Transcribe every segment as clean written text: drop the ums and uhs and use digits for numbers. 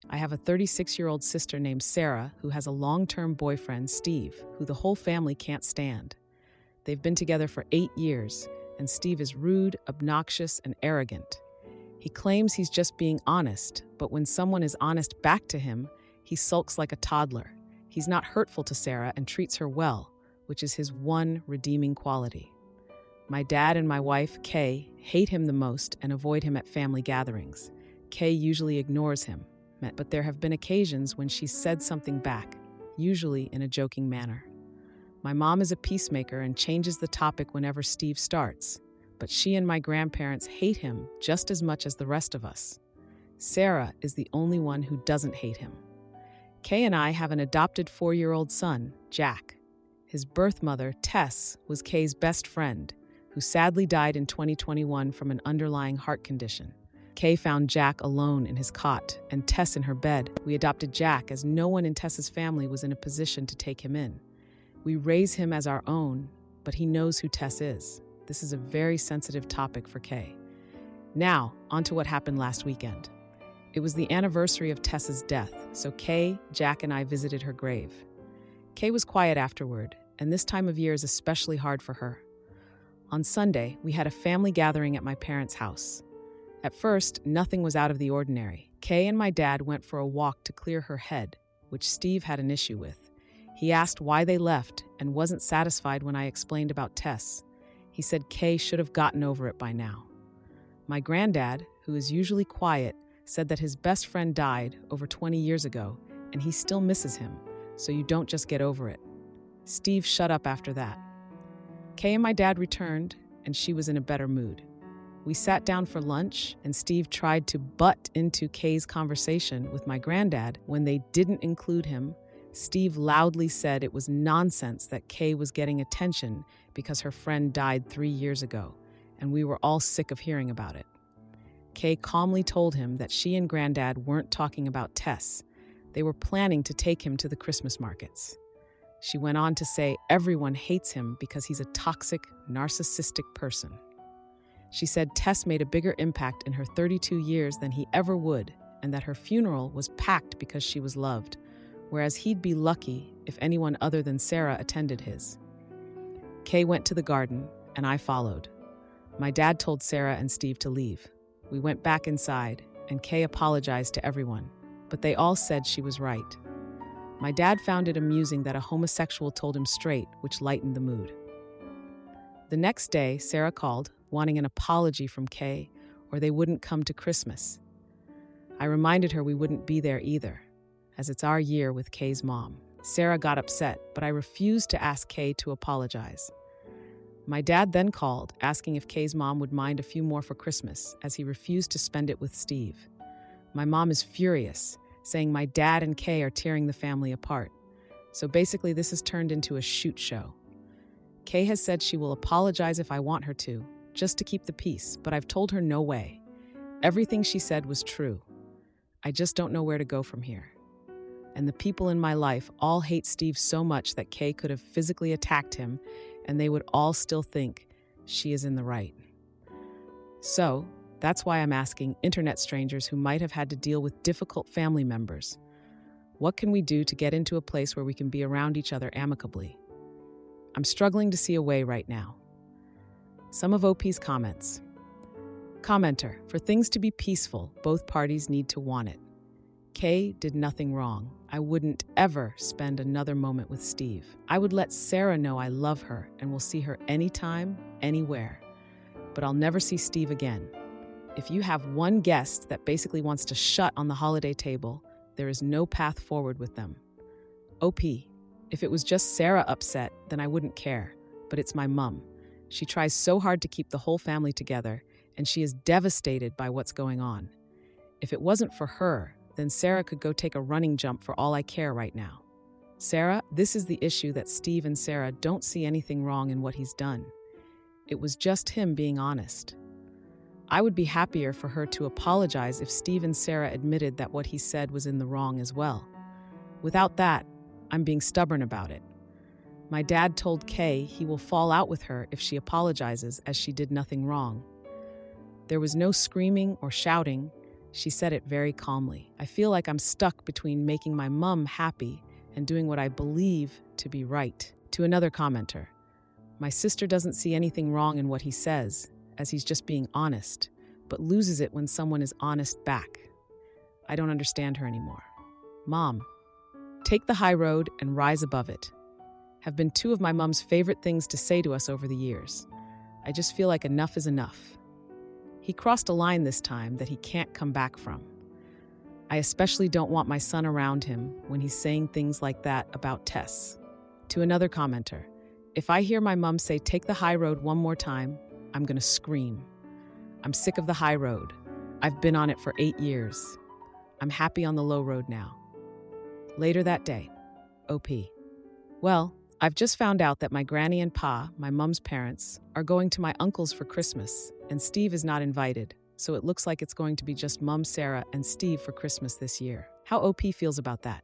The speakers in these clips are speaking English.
I have a 36-year-old sister named Sarah who has a long-term boyfriend, Steve, who the whole family can't stand. They've been together for 8 years, and Steve is rude, obnoxious, and arrogant. He claims he's just being honest, but when someone is honest back to him, he sulks like a toddler. He's not hurtful to Sarah and treats her well, which is his one redeeming quality. My dad and my wife, Kay, hate him the most and avoid him at family gatherings. Kay usually ignores him, but there have been occasions when she's said something back, usually in a joking manner. My mom is a peacemaker and changes the topic whenever Steve starts, but she and my grandparents hate him just as much as the rest of us. Sarah is the only one who doesn't hate him. Kay and I have an adopted 4-year-old son, Jack. His birth mother, Tess, was Kay's best friend, who sadly died in 2021 from an underlying heart condition. Kay found Jack alone in his cot and Tess in her bed. We adopted Jack as no one in Tess's family was in a position to take him in. We raise him as our own, but he knows who Tess is. This is a very sensitive topic for Kay. Now, on to what happened last weekend. It was the anniversary of Tess's death, so Kay, Jack, and I visited her grave. Kay was quiet afterward, and this time of year is especially hard for her. On Sunday, we had a family gathering at my parents' house. At first, nothing was out of the ordinary. Kay and my dad went for a walk to clear her head, which Steve had an issue with. He asked why they left and wasn't satisfied when I explained about Tess. He said Kay should have gotten over it by now. My granddad, who is usually quiet, said that his best friend died over 20 years ago and he still misses him, so you don't just get over it. Steve shut up after that. Kay and my dad returned, and she was in a better mood. We sat down for lunch, and Steve tried to butt into Kay's conversation with my granddad. When they didn't include him, Steve loudly said it was nonsense that Kay was getting attention because her friend died 3 years ago, and we were all sick of hearing about it. Kay calmly told him that she and Granddad weren't talking about Tess. They were planning to take him to the Christmas markets. She went on to say everyone hates him because he's a toxic, narcissistic person. She said Tess made a bigger impact in her 32 years than he ever would, and that her funeral was packed because she was loved, whereas he'd be lucky if anyone other than Sarah attended his. Kay went to the garden, and I followed. My dad told Sarah and Steve to leave. We went back inside, and Kay apologized to everyone, but they all said she was right. My dad found it amusing that a homosexual told him straight, which lightened the mood. The next day, Sarah called, wanting an apology from Kay, or they wouldn't come to Christmas. I reminded her we wouldn't be there either, as it's our year with Kay's mom. Sarah got upset, but I refused to ask Kay to apologize. My dad then called, asking if Kay's mom would mind a few more for Christmas, as he refused to spend it with Steve. My mom is furious, saying my dad and Kay are tearing the family apart. So basically, this has turned into a shoot show. Kay has said she will apologize if I want her to, just to keep the peace, but I've told her no way. Everything she said was true. I just don't know where to go from here. And the people in my life all hate Steve so much that Kay could have physically attacked him, and they would all still think she is in the right. So, that's why I'm asking internet strangers who might have had to deal with difficult family members, what can we do to get into a place where we can be around each other amicably? I'm struggling to see a way right now. Some of OP's comments. Commenter, for things to be peaceful, both parties need to want it. Kay did nothing wrong. I wouldn't ever spend another moment with Steve. I would let Sarah know I love her and will see her anytime, anywhere. But I'll never see Steve again. If you have one guest that basically wants to shut on the holiday table, there is no path forward with them. OP, if it was just Sarah upset, then I wouldn't care. But it's my mum. She tries so hard to keep the whole family together, and she is devastated by what's going on. If it wasn't for her, then Sarah could go take a running jump for all I care right now. Sarah, this is the issue that Steve and Sarah don't see anything wrong in what he's done. It was just him being honest. I would be happier for her to apologize if Steve and Sarah admitted that what he said was in the wrong as well. Without that, I'm being stubborn about it. My dad told Kay he will fall out with her if she apologizes, as she did nothing wrong. There was no screaming or shouting. She said it very calmly. I feel like I'm stuck between making my mum happy and doing what I believe to be right. To another commenter, my sister doesn't see anything wrong in what he says, as he's just being honest, but loses it when someone is honest back. I don't understand her anymore. Mom, take the high road and rise above it have been two of my mom's favorite things to say to us over the years. I just feel like enough is enough. He crossed a line this time that he can't come back from. I especially don't want my son around him when he's saying things like that about Tess. To another commenter, if I hear my mom say take the high road one more time, I'm gonna scream. I'm sick of the high road. I've been on it for 8 years. I'm happy on the low road now. Later that day, OP. Well, I've just found out that my granny and pa, my mom's parents, are going to my uncle's for Christmas, and Steve is not invited, so it looks like it's going to be just Mom, Sarah, and Steve for Christmas this year. How OP feels about that?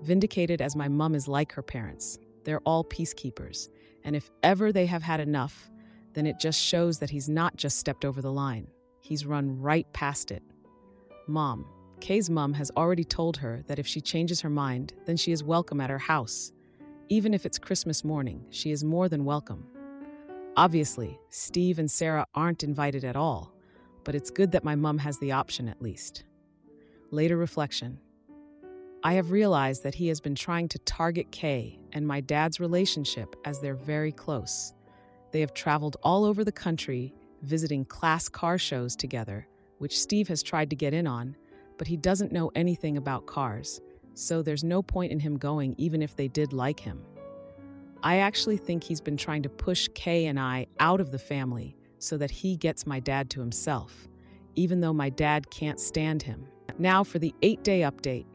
Vindicated, as my mom is like her parents. They're all peacekeepers, and if ever they have had enough, then it just shows that he's not just stepped over the line. He's run right past it. Mom, Kay's mom has already told her that if she changes her mind, then she is welcome at her house. Even if it's Christmas morning, she is more than welcome. Obviously, Steve and Sarah aren't invited at all, but it's good that my mom has the option at least. Later reflection. I have realized that he has been trying to target Kay and my dad's relationship as they're very close. They have traveled all over the country, visiting class car shows together, which Steve has tried to get in on, but he doesn't know anything about cars, so there's no point in him going even if they did like him. I actually think he's been trying to push Kay and I out of the family so that he gets my dad to himself, even though my dad can't stand him. Now for the 8-day update.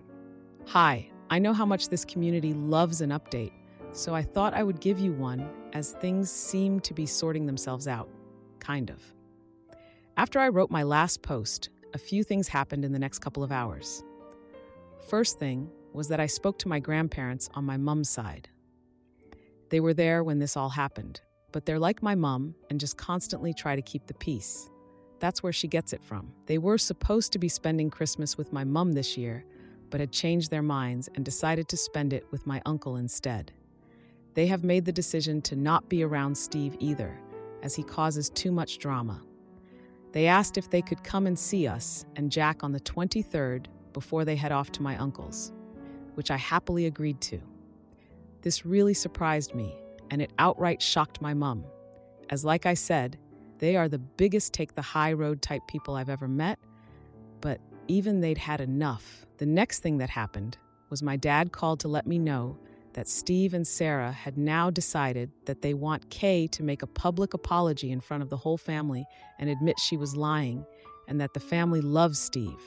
Hi, I know how much this community loves an update, so I thought I would give you one as things seem to be sorting themselves out, kind of. After I wrote my last post, a few things happened in the next couple of hours. First thing was that I spoke to my grandparents on my mom's side. They were there when this all happened, but they're like my mom and just constantly try to keep the peace. That's where she gets it from. They were supposed to be spending Christmas with my mom this year, but had changed their minds and decided to spend it with my uncle instead. They have made the decision to not be around Steve either, as he causes too much drama. They asked if they could come and see us and Jack on the 23rd before they head off to my uncle's, which I happily agreed to. This really surprised me, and it outright shocked my mom, as like I said, they are the biggest take the high road type people I've ever met, but even they'd had enough. The next thing that happened was my dad called to let me know that Steve and Sarah had now decided that they want Kay to make a public apology in front of the whole family and admit she was lying and that the family loves Steve.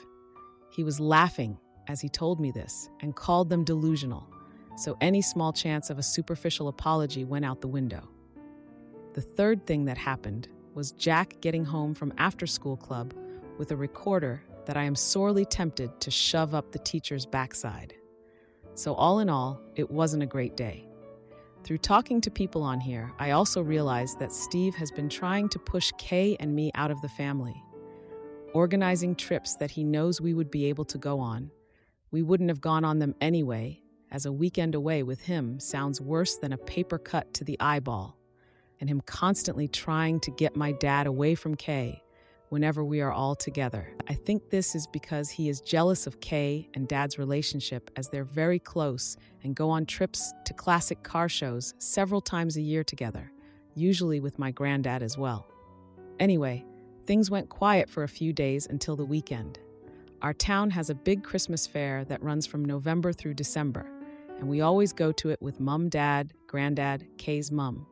He was laughing as he told me this and called them delusional, so any small chance of a superficial apology went out the window. The third thing that happened was Jack getting home from after-school club with a recorder that I am sorely tempted to shove up the teacher's backside. So all in all, it wasn't a great day. Through talking to people on here, I also realized that Steve has been trying to push Kay and me out of the family. Organizing trips that he knows we would be able to go on. We wouldn't have gone on them anyway, as a weekend away with him sounds worse than a paper cut to the eyeball, and him constantly trying to get my dad away from Kay whenever we are all together. I think this is because he is jealous of Kay and Dad's relationship, as they're very close and go on trips to classic car shows several times a year together, usually with my granddad as well. Anyway, things went quiet for a few days until the weekend. Our town has a big Christmas fair that runs from November through December, and we always go to it with Mum, Dad, Granddad, Kay's mum.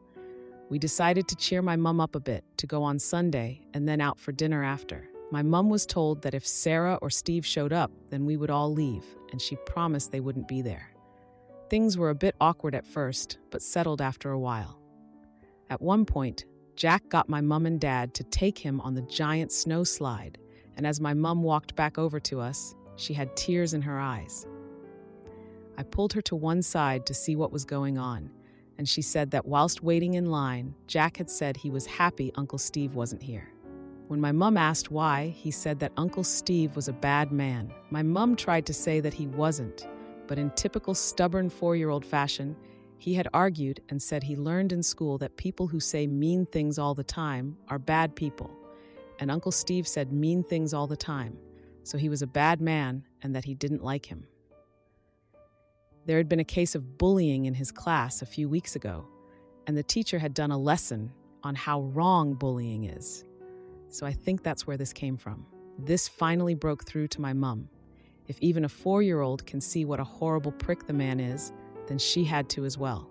We decided to cheer my mum up a bit to go on Sunday and then out for dinner after. My mum was told that if Sarah or Steve showed up, then we would all leave, and she promised they wouldn't be there. Things were a bit awkward at first, but settled after a while. At one point, Jack got my mum and dad to take him on the giant snow slide, and as my mum walked back over to us, she had tears in her eyes. I pulled her to one side to see what was going on, and she said that whilst waiting in line, Jack had said he was happy Uncle Steve wasn't here. When my mum asked why, he said that Uncle Steve was a bad man. My mum tried to say that he wasn't, but in typical stubborn 4-year-old fashion, he had argued and said he learned in school that people who say mean things all the time are bad people. And Uncle Steve said mean things all the time, so he was a bad man and that he didn't like him. There had been a case of bullying in his class a few weeks ago, and the teacher had done a lesson on how wrong bullying is. So I think that's where this came from. This finally broke through to my mum. If even a 4-year-old can see what a horrible prick the man is, then she had to as well.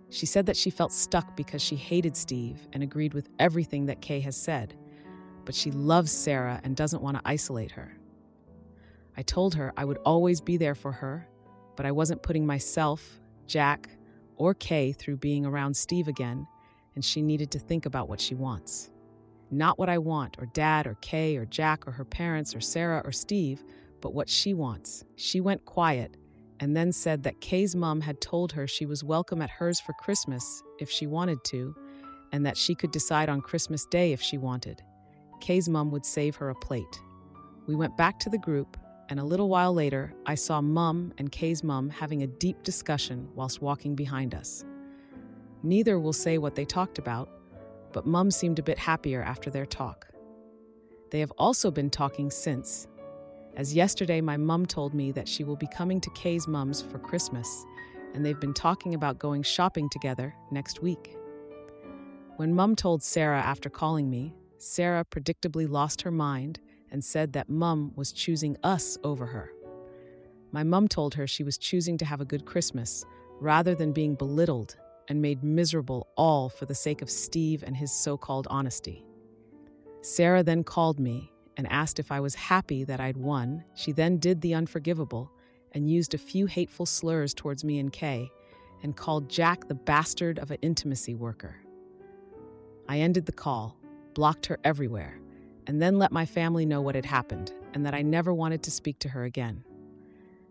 She said that she felt stuck because she hated Steve and agreed with everything that Kay has said, but she loves Sarah and doesn't want to isolate her. I told her I would always be there for her, but I wasn't putting myself, Jack, or Kay through being around Steve again, and she needed to think about what she wants. Not what I want, or Dad, or Kay, or Jack, or her parents, or Sarah, or Steve, but what she wants. She went quiet and then said that Kay's mom had told her she was welcome at hers for Christmas if she wanted to, and that she could decide on Christmas Day if she wanted. Kay's mom would save her a plate. We went back to the group, and a little while later, I saw Mum and Kay's mom having a deep discussion whilst walking behind us. Neither will say what they talked about, but Mum seemed a bit happier after their talk. They have also been talking since, as yesterday my mum told me that she will be coming to Kay's mum's for Christmas, and they've been talking about going shopping together next week. When Mum told Sarah after calling me, Sarah predictably lost her mind and said that Mum was choosing us over her. My mum told her she was choosing to have a good Christmas rather than being belittled and made miserable all for the sake of Steve and his so-called honesty. Sarah then called me and asked if I was happy that I'd won. She then did the unforgivable and used a few hateful slurs towards me and Kay and called Jack the bastard of an intimacy worker. I ended the call, blocked her everywhere, and then let my family know what had happened and that I never wanted to speak to her again.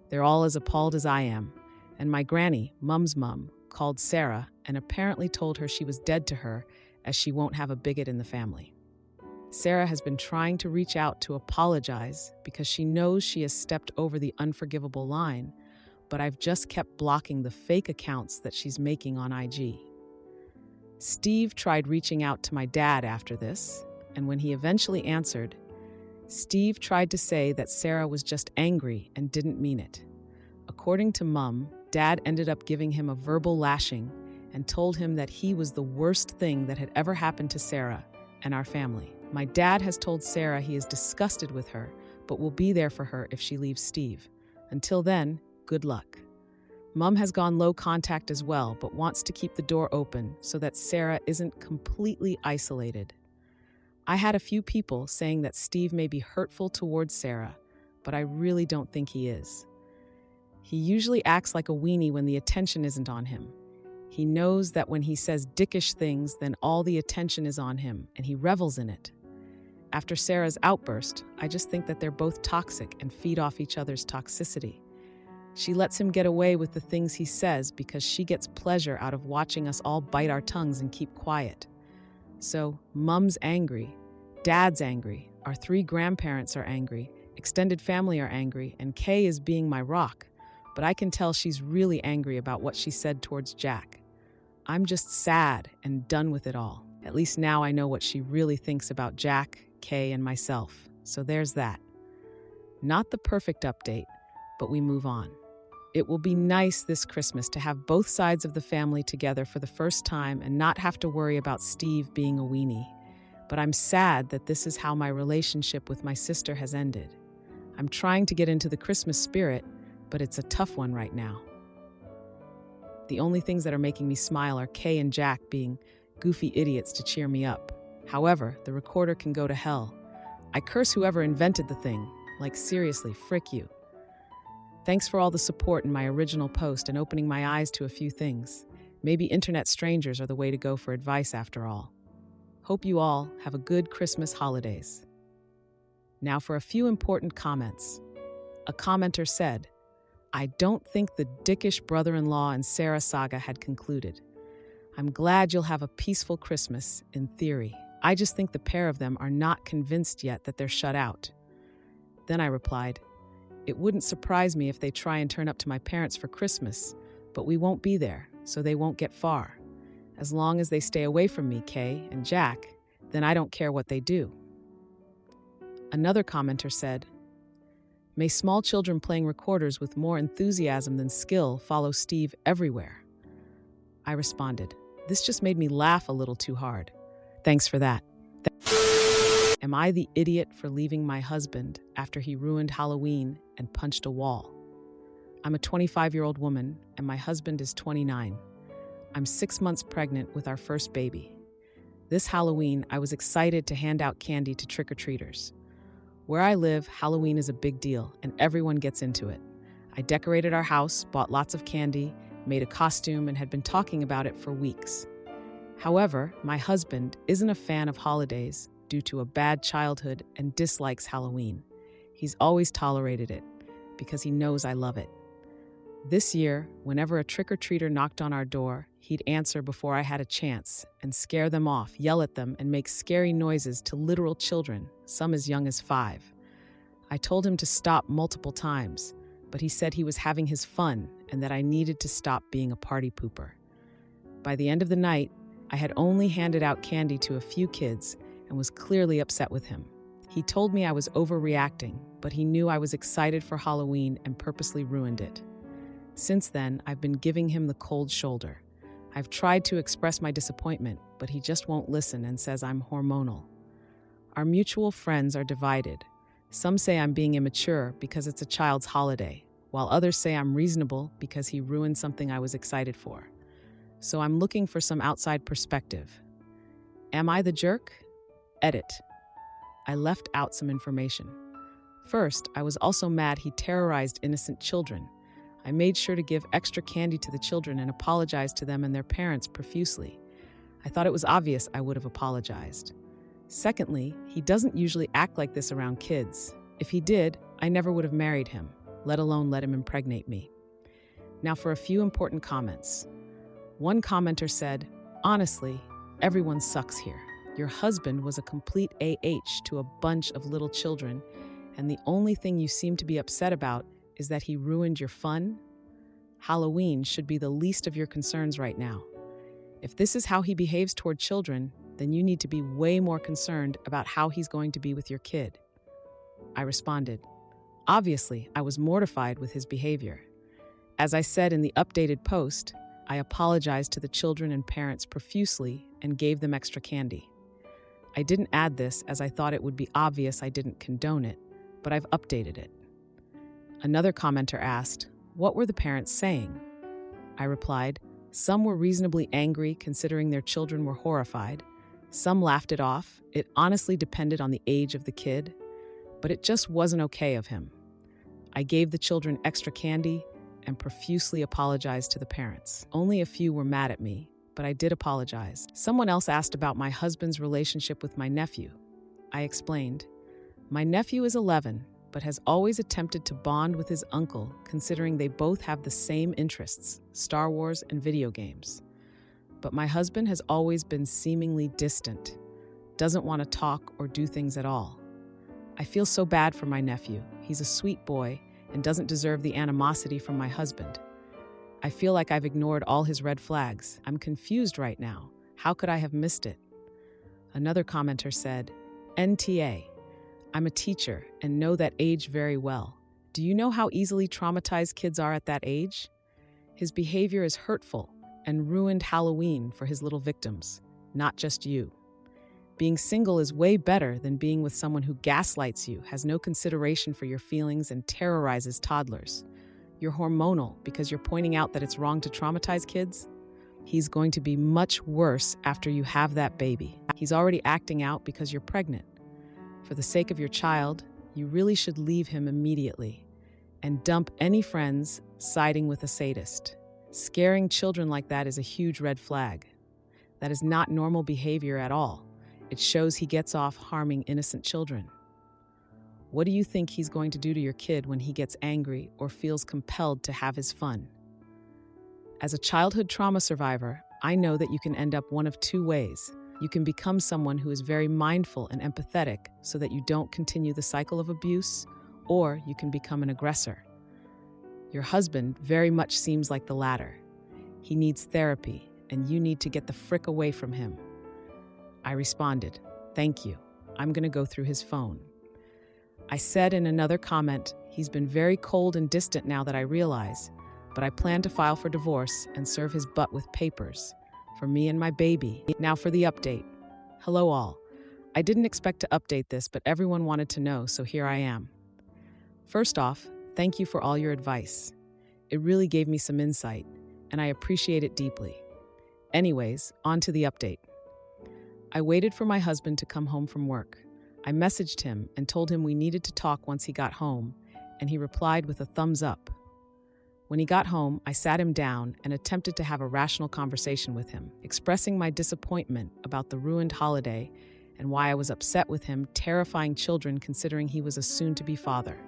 They're all as appalled as I am, and my granny, Mum's mum, called Sarah and apparently told her she was dead to her as she won't have a bigot in the family. Sarah has been trying to reach out to apologize because she knows she has stepped over the unforgivable line, but I've just kept blocking the fake accounts that she's making on IG. Steve tried reaching out to my dad after this, and when he eventually answered, Steve tried to say that Sarah was just angry and didn't mean it. According to Mum, Dad ended up giving him a verbal lashing and told him that he was the worst thing that had ever happened to Sarah and our family. My dad has told Sarah he is disgusted with her, but will be there for her if she leaves Steve. Until then, good luck. Mum has gone low contact as well, but wants to keep the door open so that Sarah isn't completely isolated. I had a few people saying that Steve may be hurtful towards Sarah, but I really don't think he is. He usually acts like a weenie when the attention isn't on him. He knows that when he says dickish things, then all the attention is on him, and he revels in it. After Sarah's outburst, I just think that they're both toxic and feed off each other's toxicity. She lets him get away with the things he says because she gets pleasure out of watching us all bite our tongues and keep quiet. So, Mum's angry, Dad's angry, our 3 grandparents are angry, extended family are angry, and Kay is being my rock. But I can tell she's really angry about what she said towards Jack. I'm just sad and done with it all. At least now I know what she really thinks about Jack, Kay, and myself. So there's that. Not the perfect update, but we move on. It will be nice this Christmas to have both sides of the family together for the first time and not have to worry about Steve being a weenie. But I'm sad that this is how my relationship with my sister has ended. I'm trying to get into the Christmas spirit, but it's a tough one right now. The only things that are making me smile are Kay and Jack being goofy idiots to cheer me up. However, the recorder can go to hell. I curse whoever invented the thing. Like, seriously, frick you. Thanks for all the support in my original post and opening my eyes to a few things. Maybe internet strangers are the way to go for advice after all. Hope you all have a good Christmas holidays. Now for a few important comments. A commenter said, I don't think the dickish brother-in-law and Sarah saga had concluded. I'm glad you'll have a peaceful Christmas, in theory. I just think the pair of them are not convinced yet that they're shut out." Then I replied, "It wouldn't surprise me if they try and turn up to my parents for Christmas, but we won't be there, so they won't get far. As long as they stay away from me, Kay and Jack, then I don't care what they do." Another commenter said, "May small children playing recorders with more enthusiasm than skill follow Steve everywhere." I responded, "This just made me laugh a little too hard. Thanks for that. Am I the idiot for leaving my husband after he ruined Halloween and punched a wall? I'm a 25-year-old woman, and my husband is 29. I'm 6 months pregnant with our first baby. This Halloween, I was excited to hand out candy to trick-or-treaters. Where I live, Halloween is a big deal, and everyone gets into it. I decorated our house, bought lots of candy, made a costume, and had been talking about it for weeks. However, my husband isn't a fan of holidays due to a bad childhood and dislikes Halloween. He's always tolerated it because he knows I love it. This year, whenever a trick-or-treater knocked on our door, he'd answer before I had a chance and scare them off, yell at them, and make scary noises to literal children, some as young as 5. I told him to stop multiple times, but he said he was having his fun and that I needed to stop being a party pooper. By the end of the night, I had only handed out candy to a few kids and was clearly upset with him. He told me I was overreacting, but he knew I was excited for Halloween and purposely ruined it. Since then, I've been giving him the cold shoulder. I've tried to express my disappointment, but he just won't listen and says I'm hormonal. Our mutual friends are divided. Some say I'm being immature because it's a child's holiday, while others say I'm reasonable because he ruined something I was excited for. So I'm looking for some outside perspective. Am I the jerk? Edit. I left out some information. First, I was also mad he terrorized innocent children. I made sure to give extra candy to the children and apologized to them and their parents profusely. I thought it was obvious I would have apologized. Secondly, he doesn't usually act like this around kids. If he did, I never would have married him, let alone let him impregnate me. Now for a few important comments. One commenter said, "Honestly, everyone sucks here. Your husband was a complete AH to a bunch of little children, and the only thing you seem to be upset about is that he ruined your fun? Halloween should be the least of your concerns right now. If this is how he behaves toward children, then you need to be way more concerned about how he's going to be with your kid." I responded, "Obviously, I was mortified with his behavior. As I said in the updated post, I apologized to the children and parents profusely and gave them extra candy. I didn't add this as I thought it would be obvious I didn't condone it, but I've updated it." Another commenter asked, "What were the parents saying?" I replied, "Some were reasonably angry considering their children were horrified. Some laughed it off. It honestly depended on the age of the kid, but it just wasn't okay of him. I gave the children extra candy and profusely apologized to the parents. Only a few were mad at me, but I did apologize." Someone else asked about my husband's relationship with my nephew. I explained, "My nephew is 11, but has always attempted to bond with his uncle considering they both have the same interests, Star Wars and video games. But my husband has always been seemingly distant, doesn't want to talk or do things at all. I feel so bad for my nephew. He's a sweet boy and doesn't deserve the animosity from my husband. I feel like I've ignored all his red flags. I'm confused right now. How could I have missed it?" Another commenter said, "NTA. I'm a teacher and know that age very well. Do you know how easily traumatized kids are at that age? His behavior is hurtful and ruined Halloween for his little victims, not just you. Being single is way better than being with someone who gaslights you, has no consideration for your feelings, and terrorizes toddlers. You're hormonal because you're pointing out that it's wrong to traumatize kids? He's going to be much worse after you have that baby. He's already acting out because you're pregnant. For the sake of your child, you really should leave him immediately and dump any friends siding with a sadist. Scaring children like that is a huge red flag. That is not normal behavior at all. It shows he gets off harming innocent children. What do you think he's going to do to your kid when he gets angry or feels compelled to have his fun? As a childhood trauma survivor, I know that you can end up one of two ways. You can become someone who is very mindful and empathetic so that you don't continue the cycle of abuse, or you can become an aggressor. Your husband very much seems like the latter. He needs therapy, and you need to get the frick away from him. I responded, "Thank you. I'm going to go through his phone." I said in another comment, "He's been very cold and distant now that I realize, but I plan to file for divorce and serve his butt with papers for me and my baby." Now for the update. Hello all. I didn't expect to update this, but everyone wanted to know, so here I am. First off, thank you for all your advice. It really gave me some insight, and I appreciate it deeply. Anyways, on to the update. I waited for my husband to come home from work. I messaged him and told him we needed to talk once he got home, and he replied with a thumbs up. When he got home, I sat him down and attempted to have a rational conversation with him, expressing my disappointment about the ruined holiday and why I was upset with him terrifying children considering he was a soon-to-be father.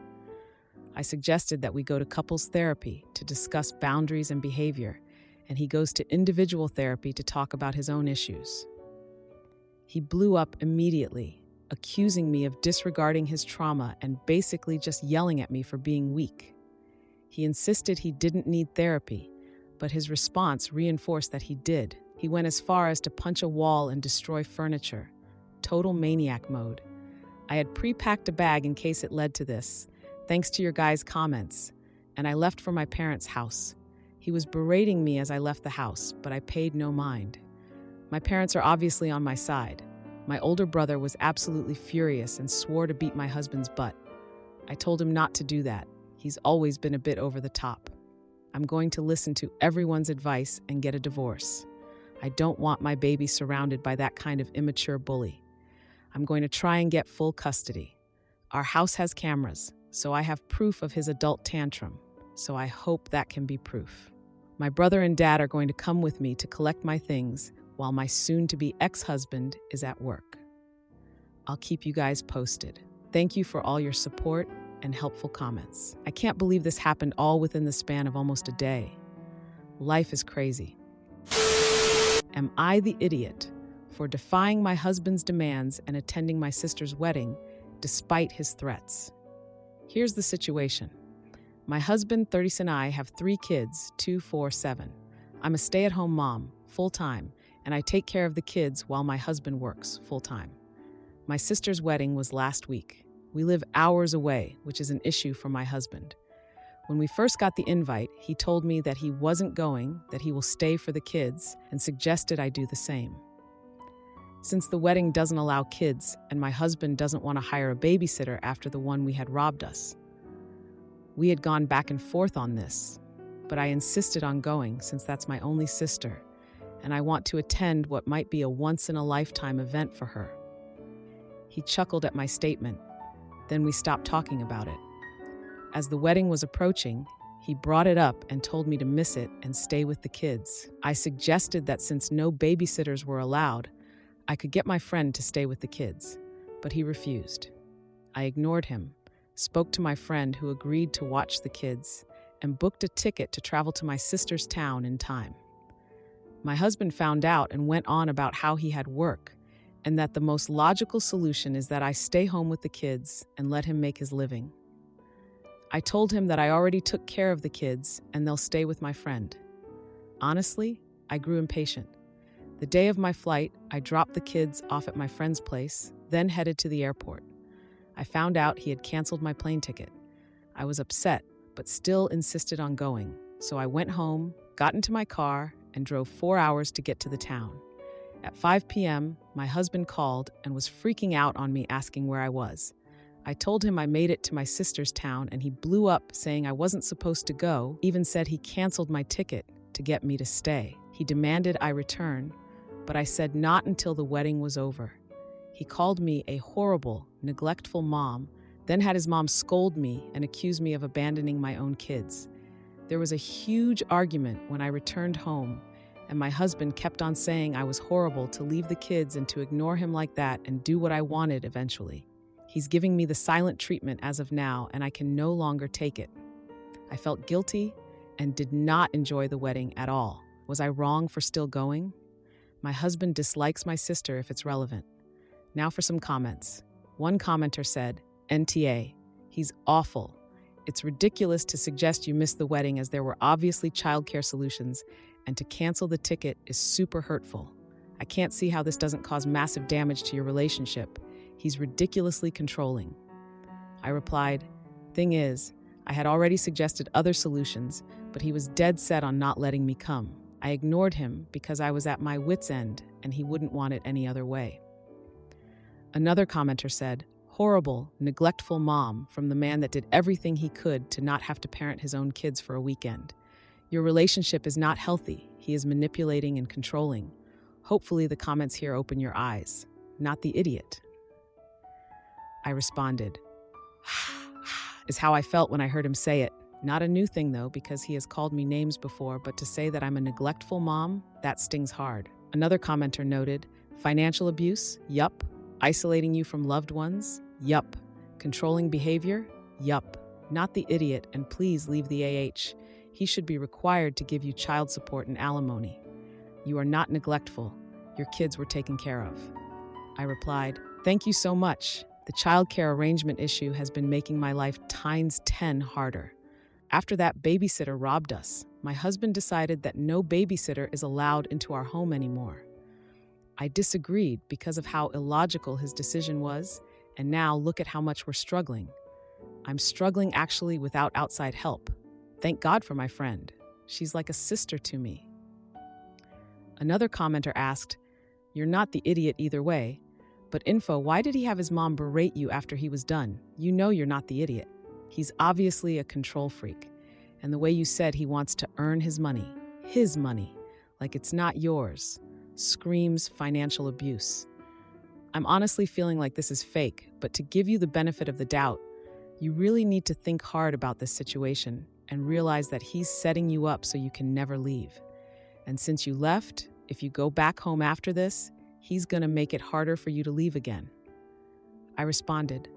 I suggested that we go to couples therapy to discuss boundaries and behavior, and he goes to individual therapy to talk about his own issues. He blew up immediately, accusing me of disregarding his trauma and basically just yelling at me for being weak. He insisted he didn't need therapy, but his response reinforced that he did. He went as far as to punch a wall and destroy furniture. Total maniac mode. I had pre-packed a bag in case it led to this, thanks to your guys' comments, and I left for my parents' house. He was berating me as I left the house, but I paid no mind. My parents are obviously on my side. My older brother was absolutely furious and swore to beat my husband's butt. I told him not to do that. He's always been a bit over the top. I'm going to listen to everyone's advice and get a divorce. I don't want my baby surrounded by that kind of immature bully. I'm going to try and get full custody. Our house has cameras, so I have proof of his adult tantrum, so I hope that can be proof. My brother and dad are going to come with me to collect my things while my soon-to-be ex-husband is at work. I'll keep you guys posted. Thank you for all your support and helpful comments. I can't believe this happened all within the span of almost a day. Life is crazy. Am I the idiot for defying my husband's demands and attending my sister's wedding despite his threats? Here's the situation. My husband, 30, and I have 3 kids, 2, 4, 7. I'm a stay-at-home mom, full-time, and I take care of the kids while my husband works, full-time. My sister's wedding was last week. We live hours away, which is an issue for my husband. When we first got the invite, he told me that he wasn't going, that he will stay for the kids, and suggested I do the same. Since the wedding doesn't allow kids, and my husband doesn't want to hire a babysitter after the one we had robbed us. We had gone back and forth on this, but I insisted on going since that's my only sister, and I want to attend what might be a once-in-a-lifetime event for her. He chuckled at my statement. Then we stopped talking about it. As the wedding was approaching, he brought it up and told me to miss it and stay with the kids. I suggested that since no babysitters were allowed, I could get my friend to stay with the kids, but he refused. I ignored him, spoke to my friend who agreed to watch the kids, and booked a ticket to travel to my sister's town in time. My husband found out and went on about how he had work, and that the most logical solution is that I stay home with the kids and let him make his living. I told him that I already took care of the kids and they'll stay with my friend. Honestly, I grew impatient. The day of my flight, I dropped the kids off at my friend's place, then headed to the airport. I found out he had canceled my plane ticket. I was upset, but still insisted on going, so I went home, got into my car, and drove 4 hours to get to the town. At 5 p.m., my husband called and was freaking out on me asking where I was. I told him I made it to my sister's town and he blew up saying I wasn't supposed to go, even said he canceled my ticket to get me to stay. He demanded I return, but I said not until the wedding was over. He called me a horrible, neglectful mom, then had his mom scold me and accuse me of abandoning my own kids. There was a huge argument when I returned home, and my husband kept on saying I was horrible to leave the kids and to ignore him like that and do what I wanted eventually. He's giving me the silent treatment as of now, and I can no longer take it. I felt guilty and did not enjoy the wedding at all. Was I wrong for still going? My husband dislikes my sister if it's relevant. Now for some comments. One commenter said, NTA, he's awful. It's ridiculous to suggest you missed the wedding as there were obviously childcare solutions, and to cancel the ticket is super hurtful. I can't see how this doesn't cause massive damage to your relationship. He's ridiculously controlling. I replied, thing is, I had already suggested other solutions, but he was dead set on not letting me come. I ignored him because I was at my wit's end and he wouldn't want it any other way. Another commenter said, horrible, neglectful mom from the man that did everything he could to not have to parent his own kids for a weekend. Your relationship is not healthy. He is manipulating and controlling. Hopefully the comments here open your eyes, not the idiot. I responded, is how I felt when I heard him say it. Not a new thing though, because he has called me names before, but to say that I'm a neglectful mom, that stings hard. Another commenter noted, financial abuse? Yup. Isolating you from loved ones? Yup. Controlling behavior? Yup. Not the idiot, and please leave the AH. He should be required to give you child support and alimony. You are not neglectful. Your kids were taken care of. I replied, thank you so much. The child care arrangement issue has been making my life times 10 harder. After that babysitter robbed us, my husband decided that no babysitter is allowed into our home anymore. I disagreed because of how illogical his decision was, and now look at how much we're struggling. I'm struggling actually without outside help. Thank God for my friend. She's like a sister to me. Another commenter asked, you're not the idiot either way, but info, why did he have his mom berate you after he was done? You know you're not the idiot. He's obviously a control freak. And the way you said he wants to earn his money, like it's not yours, screams financial abuse. I'm honestly feeling like this is fake, but to give you the benefit of the doubt, you really need to think hard about this situation and realize that he's setting you up so you can never leave. And since you left, if you go back home after this, he's going to make it harder for you to leave again. I responded,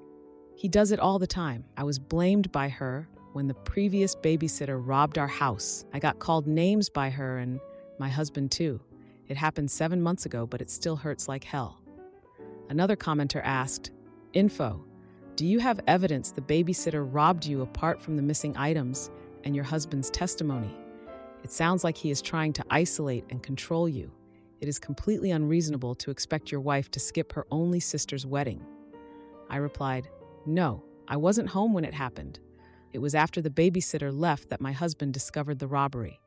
he does it all the time. I was blamed by her when the previous babysitter robbed our house. I got called names by her and my husband too. It happened 7 months ago, but it still hurts like hell. Another commenter asked, info, do you have evidence the babysitter robbed you apart from the missing items and your husband's testimony? It sounds like he is trying to isolate and control you. It is completely unreasonable to expect your wife to skip her only sister's wedding. I replied, no, I wasn't home when it happened. It was after the babysitter left that my husband discovered the robbery.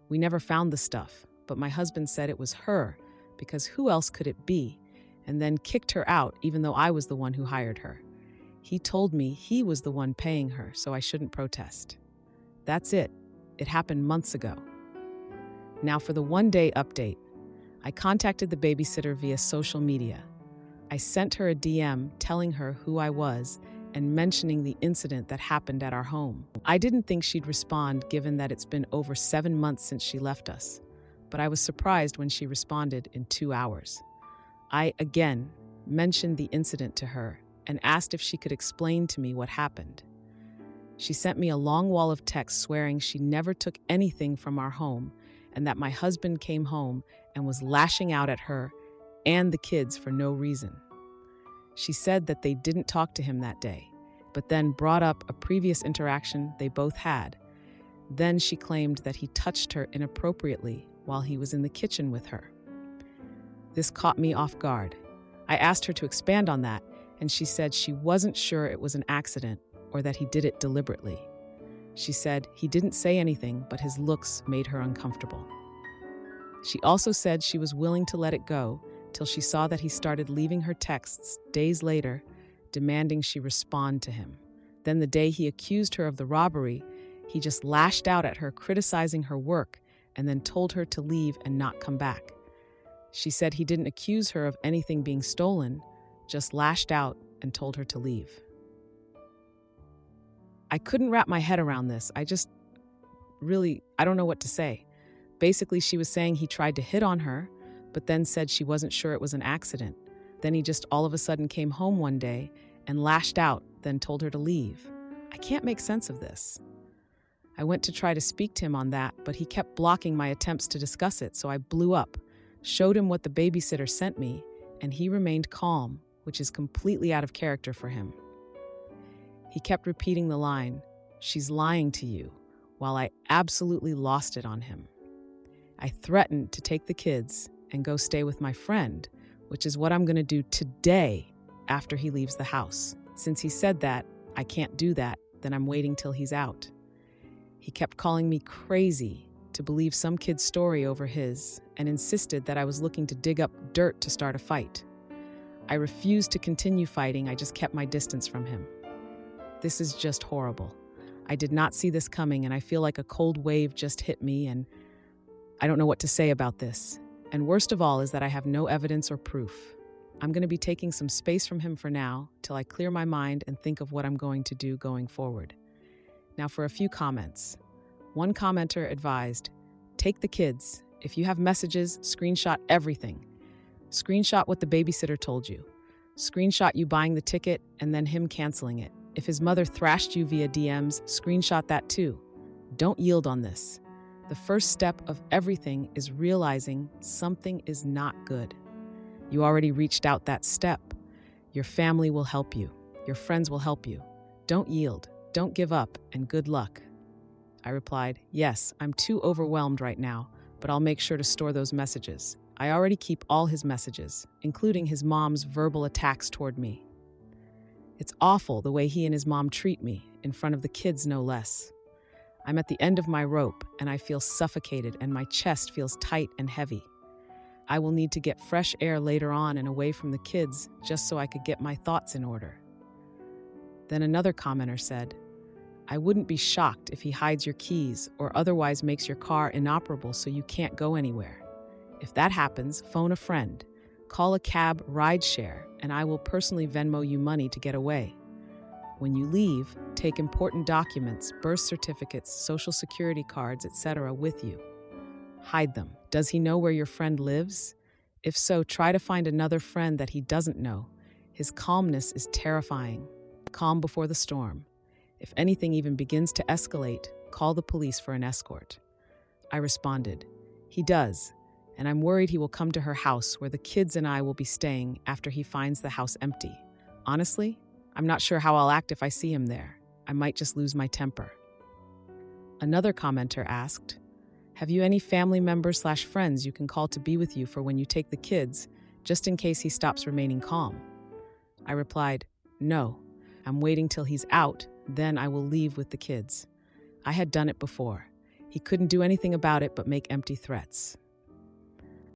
We never found the stuff, but my husband said it was her, because who else could it be, and then kicked her out even though I was the one who hired her. He told me he was the one paying her, so I shouldn't protest. That's it. It happened months ago. Now for the one-day update. I contacted the babysitter via social media. I sent her a DM telling her who I was and mentioning the incident that happened at our home. I didn't think she'd respond given that it's been over 7 months since she left us, but I was surprised when she responded in 2 hours. I, again, mentioned the incident to her and asked if she could explain to me what happened. She sent me a long wall of text swearing she never took anything from our home and that my husband came home and was lashing out at her and the kids for no reason. She said that they didn't talk to him that day, but then brought up a previous interaction they both had. Then she claimed that he touched her inappropriately while he was in the kitchen with her. This caught me off guard. I asked her to expand on that, and she said she wasn't sure it was an accident or that he did it deliberately. She said he didn't say anything, but his looks made her uncomfortable. She also said she was willing to let it go till she saw that he started leaving her texts days later, demanding she respond to him. Then the day he accused her of the robbery, he just lashed out at her, criticizing her work, and then told her to leave and not come back. She said he didn't accuse her of anything being stolen, just lashed out and told her to leave. I couldn't wrap my head around this. I don't know what to say. Basically, she was saying he tried to hit on her, but then said she wasn't sure it was an accident. Then he just all of a sudden came home one day and lashed out, then told her to leave. I can't make sense of this. I went to try to speak to him on that, but he kept blocking my attempts to discuss it, so I blew up, showed him what the babysitter sent me, and he remained calm, which is completely out of character for him. He kept repeating the line, "She's lying to you," while I absolutely lost it on him. I threatened to take the kids and go stay with my friend, which is what I'm going to do today after he leaves the house. Since he said that I can't do that, then I'm waiting till he's out. He kept calling me crazy to believe some kid's story over his and insisted that I was looking to dig up dirt to start a fight. I refused to continue fighting, I just kept my distance from him. This is just horrible. I did not see this coming, and I feel like a cold wave just hit me, and I don't know what to say about this. And worst of all is that I have no evidence or proof. I'm going to be taking some space from him for now, till I clear my mind and think of what I'm going to do going forward. Now for a few comments. One commenter advised, take the kids. If you have messages, screenshot everything. Screenshot what the babysitter told you. Screenshot you buying the ticket and then him canceling it. If his mother thrashed you via DMs, screenshot that too. Don't yield on this. The first step of everything is realizing something is not good. You already reached out that step. Your family will help you. Your friends will help you. Don't yield. Don't give up, and good luck. I replied, yes, I'm too overwhelmed right now, but I'll make sure to store those messages. I already keep all his messages, including his mom's verbal attacks toward me. It's awful the way he and his mom treat me, in front of the kids no less. I'm at the end of my rope, and I feel suffocated, and my chest feels tight and heavy. I will need to get fresh air later on and away from the kids, just so I could get my thoughts in order. Then another commenter said, I wouldn't be shocked if he hides your keys or otherwise makes your car inoperable so you can't go anywhere. If that happens, phone a friend, call a cab rideshare, and I will personally Venmo you money to get away. When you leave, take important documents, birth certificates, social security cards, etc. with you. Hide them. Does he know where your friend lives? If so, try to find another friend that he doesn't know. His calmness is terrifying. Calm before the storm. If anything even begins to escalate, call the police for an escort. I responded, he does, and I'm worried he will come to her house where the kids and I will be staying after he finds the house empty. Honestly, I'm not sure how I'll act if I see him there. I might just lose my temper. Another commenter asked, have you any family members/friends you can call to be with you for when you take the kids, just in case he stops remaining calm? I replied, no, I'm waiting till he's out, then I will leave with the kids. I had done it before. He couldn't do anything about it but make empty threats.